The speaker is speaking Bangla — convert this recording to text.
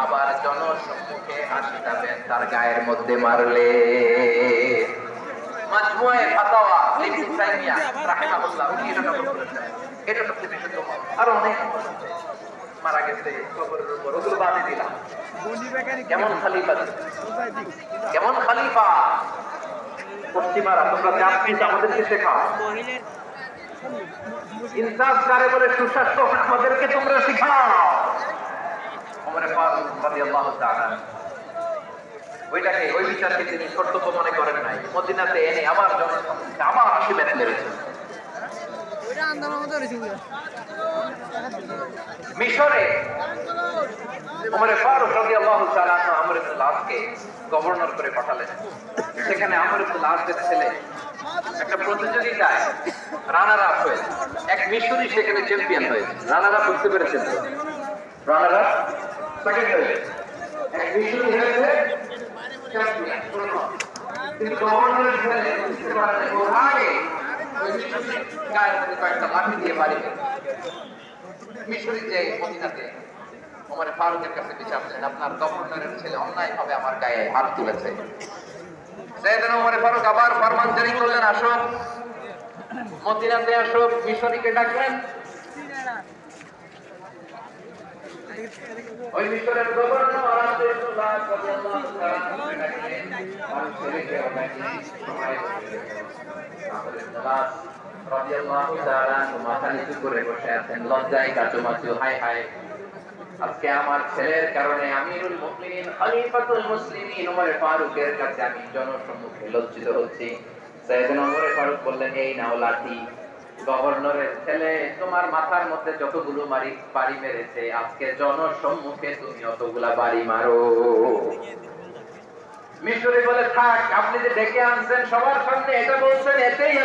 আবার জনসম্মুখে হাসি যাবেন তার গায়ের মধ্যে মারলে। মাজমুয়ে ফাতাওয়া ইবনে তাইমিয়া রাহিমাহুল্লাহ উনি এটা নকল করেছেন। এটা সবচেয়ে বিশুদ্ধ মত। আর অনেক মারা গেছে কবরের উপর, ওগুলো বাদে দিলাম। কেমন খলিফা, কেমন খলিফা পশ্চিমারা, তোমরা জাতিস আমাদেরকে শেখাও ইনসাফ কারে বলে সুশাসন আমাদেরকে তোমরা শেখাও। ওমর ফারুক রাদিয়াল্লাহু তাআলা ওইটাকে, ওই বিচারকে তিনি কর্তব্য মনে করেন নাই, মদিনাতে এনে আবার জনসম্মুখে আবার আশীর্বাদ মেরেছেন। মিশরে ওমর ফারুক রাদিয়াল্লাহু তাআলা আমর ইবনে আল-আসকে গভর্নর করে পাঠালেন। সেখানে আমর ইবনে আল-আসের ছেলে একটা প্রতিযোগিতায় রানার আপ হয়েছে, এক মিশরি সেখানে চ্যাম্পিয়ন হয়েছে। রানার আপ বুঝতে পেরেছেন তো? রানার আপ সেকেন্ড হয়েছে, এক মিশরি হয়েছে চ্যাম্পিয়ন। কিন্তু গভর্নরের ছেলে বুঝতে পারে ও আগে ওই মিশরি গায়ের মধ্যে কয়েকটা লাঠি দিয়ে বাড়ি দেয়। মিশরি যে মদিনাতে ওমর ফারুকের কাছে বিচার দিলেন, আপনার গভর্নরের ছেলে অন্যায়ভাবে আমার গায়ে হাত তুলেছে। সাইয়েদনা ওমর ফারুক আবার ফরমান জারি করলেন, আসো মদিনাতে আসো। মিশরীকে ডাকলেন। ওই মিশরের গভর্নর আব্দুল্লাহ রাদিয়াল্লাহু তাআলা ডাকলেন, আর ছেলেকে রাদিয়াল্লাহু তাআলা মাথা নিচু করে বসে আছেন, লজ্জায় কাচুমাচু। হায় হায়, আজকে আমার ছেলের কারণে আমিরুল মুমিনিন খলিফাতুল মুসলিমিন ওমর ফারুকের কাছে আমি জনসম্মুখে লজ্জিত হচ্ছি। সাইয়েদনা ওমর ফারুক বললেন, এই নাও লাঠি। গভর্নরের ছেলে তোমার মাথার মধ্যে যতগুলো বাড়ি মেরেছে, আজকে জনসম্মুখে তুমি অতগুলা বাড়ি মারো। মিশরে বলে, থাক, আপনি যে ডেকে আনছেন সবার সামনে এটা বলছেন, এতেই